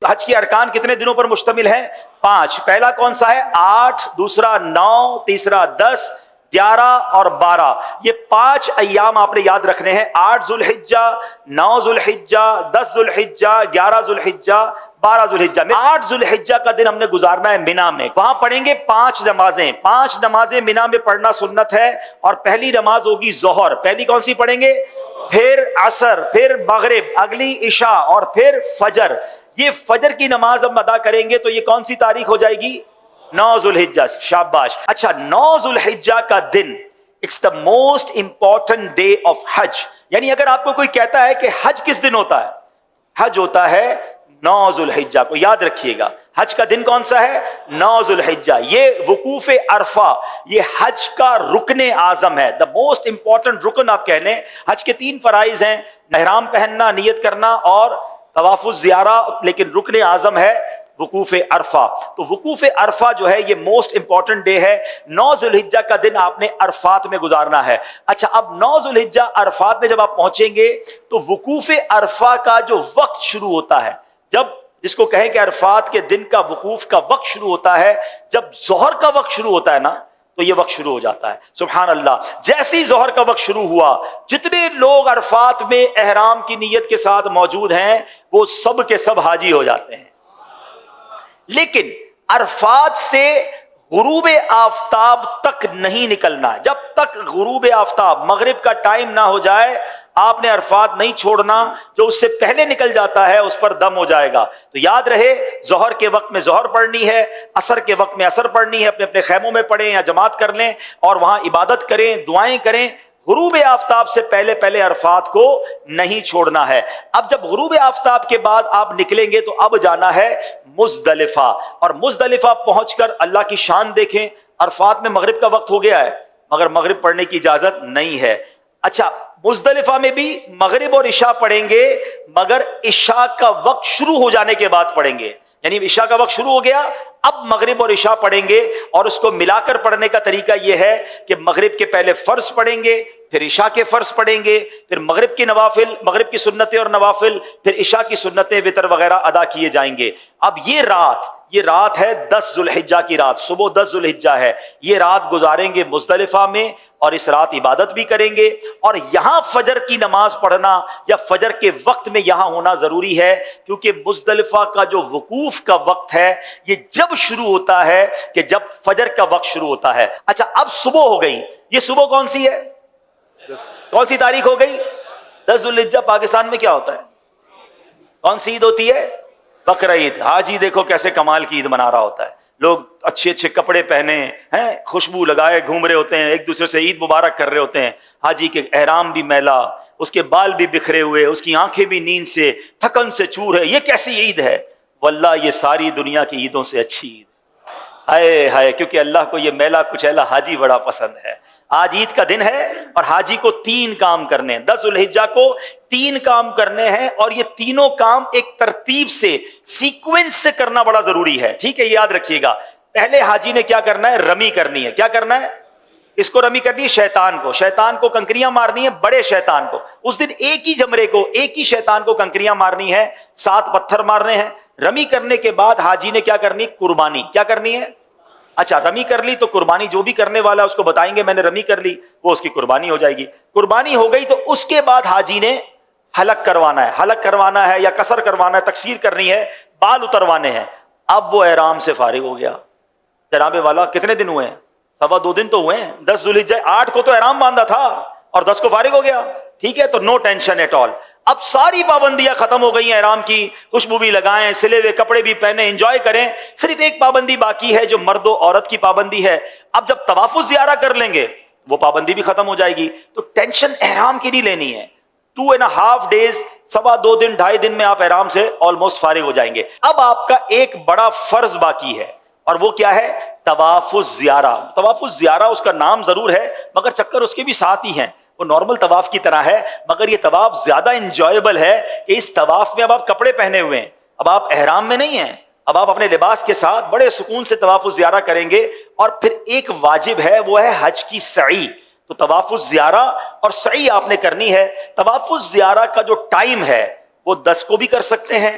حج کے ارکان کتنے دنوں پر مشتمل ہیں؟ 5۔ پہلا کون سا ہے؟ 8، دوسرا 9، تیسرا 10، 11 اور 12۔ یہ 5 ایام آپ نے یاد رکھنے ہیں، 8 ذوالحجہ، 9 ذوالحجہ، 10 ذوالحجہ، 11 ذوالحجہ، 12 ذوالحجہ۔ 8 ذوالحجہ کا دن ہم نے گزارنا ہے مینا میں، وہاں پڑھیں گے 5 نمازیں۔ 5 نمازیں مینا میں پڑھنا سنت ہے، اور پہلی نماز ہوگی ظہر۔ پہلی کون سی پڑھیں گے؟ پھر عصر، پھر مغرب، اگلی عشاء، اور پھر فجر۔ یہ فجر کی نماز ہم ادا کریں گے تو یہ کون سی تاریخ ہو جائے گی؟ 9 ذوالحجہ۔ شاباش۔ اچھا، 9 ذوالحجہ کا دن it's the most important day of Hajj. یعنی اگر آپ کو کوئی کہتا ہے کہ حج کس دن ہوتا ہے، حج ہوتا ہے 9 ذوالحجہ کو، یاد رکھیے گا۔ حج کا دن کون سا ہے؟ 9 ذوالحجہ۔ یہ وقوف عرفہ، یہ حج کا رکن اعظم ہے، دا موسٹ امپورٹنٹ رکن آپ کہہ لیں۔ حج کے 3 فرائض ہیں، احرام پہننا، نیت کرنا اور طواف الزیارہ، لیکن رکن اعظم ہے وقوف عرفہ۔ تو وقوف عرفہ جو ہے یہ موسٹ امپورٹنٹ ڈے ہے۔ 9 ذوالحجہ کا دن آپ نے عرفات میں گزارنا ہے۔ اچھا، اب 9 ذوالحجہ عرفات میں جب آپ پہنچیں گے تو وقوف عرفہ کا جو وقت شروع ہوتا ہے، جب جس کو کہیں کہ عرفات کے دن کا وقوف کا وقت شروع ہوتا ہے، جب ظہر کا وقت شروع ہوتا ہے نا، تو یہ وقت شروع ہو جاتا ہے۔ سبحان اللہ۔ جیسے ہی ظہر کا وقت شروع ہوا، جتنے لوگ عرفات میں احرام کی نیت کے ساتھ موجود ہیں وہ سب کے سب حاجی ہو جاتے ہیں۔ لیکن عرفات سے غروب آفتاب تک نہیں نکلنا ہے۔ جب تک غروب آفتاب، مغرب کا ٹائم نہ ہو جائے، آپ نے عرفات نہیں چھوڑنا۔ جو اس سے پہلے نکل جاتا ہے اس پر دم ہو جائے گا۔ تو یاد رہے، ظہر کے وقت میں ظہر پڑھنی ہے، عصر کے وقت میں عصر پڑھنی ہے۔ اپنے اپنے خیموں میں پڑھیں یا جماعت کر لیں اور وہاں عبادت کریں، دعائیں کریں۔ غروب آفتاب سے پہلے پہلے عرفات کو نہیں چھوڑنا ہے۔ اب جب غروب آفتاب کے بعد آپ نکلیں گے تو اب جانا ہے مزدلفہ، اور مزدلفہ پہنچ کر اللہ کی شان دیکھیں۔ عرفات میں مغرب کا وقت ہو گیا ہے، مگر مغرب پڑھنے کی اجازت نہیں ہے۔ اچھا، مزدلفہ میں بھی مغرب اور عشاء پڑھیں گے، مگر عشاء کا وقت شروع ہو جانے کے بعد پڑھیں گے۔ یعنی عشاء کا وقت شروع ہو گیا، اب مغرب اور عشاء پڑھیں گے، اور اس کو ملا کر پڑھنے کا طریقہ یہ ہے کہ مغرب کے پہلے فرض پڑھیں گے، پھر عشاء کے فرض پڑھیں گے، پھر مغرب کی نوافل، مغرب کی سنتیں اور نوافل، پھر عشاء کی سنتیں وتر وغیرہ ادا کیے جائیں گے۔ اب یہ رات ہے 10 ذوالحجہ کی رات، صبح 10 ذوالحجہ ہے۔ یہ رات گزاریں گے مزدلفہ میں، اور اس رات عبادت بھی کریں گے۔ اور یہاں فجر کی نماز پڑھنا یا فجر کے وقت میں یہاں ہونا ضروری ہے، کیونکہ مزدلفہ کا جو وقوف کا وقت ہے یہ جب شروع ہوتا ہے کہ جب فجر کا وقت شروع ہوتا ہے۔ اچھا، اب صبح ہو گئی۔ یہ صبح کون سی ہے؟ کون سی تاریخ ہو گئی؟ 10 ذوالحجہ۔ پاکستان میں کیا ہوتا ہے؟ کون سی عید ہوتی ہے؟ بقرہ عید۔ حاجی دیکھو کیسے کمال کی عید منا رہا ہوتا ہے، لوگ اچھے اچھے کپڑے پہنے ہیں، خوشبو لگائے گھوم رہے ہوتے ہیں، ایک دوسرے سے عید مبارک کر رہے ہوتے ہیں۔ حاجی کے احرام بھی میلا، اس کے بال بھی بکھرے ہوئے، اس کی آنکھیں بھی نیند سے، تھکن سے چور ہے۔ یہ کیسی عید ہے؟ واللہ یہ ساری دنیا کی عیدوں سے اچھی عید۔ ہائے ہائے، کیونکہ اللہ کو یہ میلا کچیلا حاجی بڑا پسند ہے۔ آج عید کا دن ہے اور حاجی کو 3 کام کرنے ہیں۔ 10 ذوالحجہ کو 3 کام کرنے ہیں، اور یہ تینوں کام ایک ترتیب سے، سیکوینس سے کرنا بڑا ضروری ہے۔ ٹھیک ہے، یاد رکھیے گا۔ پہلے حاجی نے کیا کرنا ہے؟ رمی کرنی ہے۔ کیا کرنا ہے؟ اس کو رمی کرنی ہے شیطان کو کنکریاں مارنی ہے، بڑے شیطان کو۔ اس دن ایک ہی جمرے کو، ایک ہی شیطان کو کنکریاں مارنی ہے، 7 پتھر مارنے ہیں۔ رمی کرنے کے بعد حاجی نے کیا کرنی؟ قربانی۔ کیا کرنی ہے؟ اچھا، رمی کر لی تو قربانی، جو بھی کرنے والا اس کو بتائیں گے میں نے رمی کر لی، وہ اس کی قربانی ہو جائے گی۔ قربانی ہو گئی تو اس کے بعد حاجی نے حلق کروانا ہے یا قصر کروانا ہے، تقصیر کرنی ہے، بال اتروانے ہیں۔ اب وہ احرام سے فارغ ہو گیا۔ جناب والا کتنے دن ہوئے ہیں؟ 2.25 دن تو ہوئے ہیں۔ 10 ذوالحجہ 8 کو تو احرام باندھا تھا اور 10 کو فارغ ہو گیا۔ ٹھیک ہے، تو نو ٹینشن ایٹ آل۔ اب ساری پابندیاں ختم ہو گئی ہیں احرام کی، خوشبو بھی لگائیں، سلے ہوئے کپڑے بھی پہنے، انجوائے کریں۔ صرف ایک پابندی باقی ہے جو مرد و عورت کی پابندی ہے۔ اب جب طواف الزیارہ کر لیں گے وہ پابندی بھی ختم ہو جائے گی، تو ٹینشن احرام کی نہیں لینی ہے۔ 2.5 days، 2.25 دن، 2.5 دن میں آپ احرام سے آلموسٹ فارغ ہو جائیں گے۔ اب آپ کا ایک بڑا فرض باقی ہے، اور وہ کیا ہے؟ طواف الزیارہ۔ طواف الزیارہ اس کا نام ضرور ہے مگر چکر اس کے بھی ساتھ ہی ہیں۔ وہ نارمل طواف کی طرح ہے، مگر یہ طواف زیادہ انجوائبل ہے کہ اس طواف میں اب آپ کپڑے پہنے ہوئے ہیں، اب آپ احرام میں نہیں ہیں، اب آپ اپنے لباس کے ساتھ بڑے سکون سے طواف الزیارہ کریں گے۔ اور پھر ایک واجب ہے، وہ ہے حج کی سعی۔ تو طواف الزیارہ اور سعی آپ نے کرنی ہے۔ طواف الزیارہ کا جو ٹائم ہے وہ 10 کو بھی کر سکتے ہیں،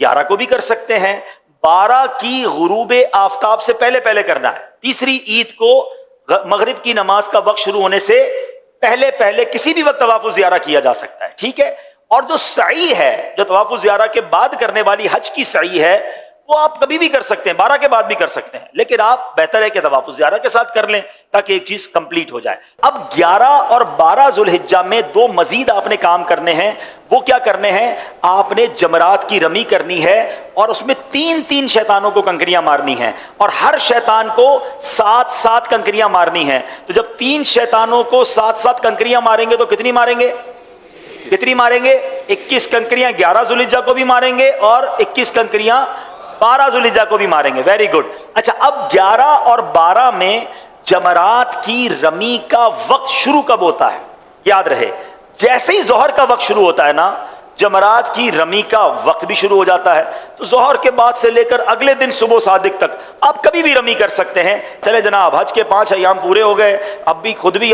11 کو بھی کر سکتے ہیں، 12 کی غروب آفتاب سے پہلے پہلے کرنا ہے، تیسری عید کو مغرب کی نماز کا وقت شروع ہونے سے پہلے پہلے کسی بھی وقت طواف الزیارہ کیا جا سکتا ہے، ٹھیک ہے۔ اور جو سعی ہے، جو طواف الزیارہ کے بعد کرنے والی حج کی سعی ہے، وہ آپ کبھی بھی کر سکتے ہیں، 12 کے بعد بھی کر سکتے ہیں، لیکن آپ بہتر ہے کہ طواف الزیارہ کے ساتھ کر لیں تاکہ ایک چیز کمپلیٹ ہو جائے۔ اب 11 اور 12 ذوالحجہ میں 2 مزید آپ نے کام کرنے ہیں۔ وہ کیا کرنے ہیں؟ آپ نے جمرات کی رمی کرنی ہے اور اس میں 3 شیطانوں کو کنکریاں مارنی ہیں، اور ہر شیطان کو 7 کنکریاں مارنی ہیں۔ تو جب 3 شیطانوں کو 7 کنکریاں ماریں گے تو کتنی ماریں گے؟ کتنی ماریں گے؟ 21 کنکریاں 11 ذوالحجہ کو بھی ماریں گے اور 21 کنکریاں 12 ذوالحجہ کو بھی ماریں گے۔ Very good. اچھا، اب 11 اور 12 میں جمرات کی رمی کا وقت شروع کب ہوتا ہے؟ یاد رہے، جیسے ہی ظہر کا وقت شروع ہوتا ہے نا، جمرات کی رمی کا وقت بھی شروع ہو جاتا ہے۔ تو ظہر کے بعد سے لے کر اگلے دن صبح صادق تک آپ کبھی بھی رمی کر سکتے ہیں۔ چلے جناب، حج کے 5 ایام پورے ہو گئے، اب بھی خود بھی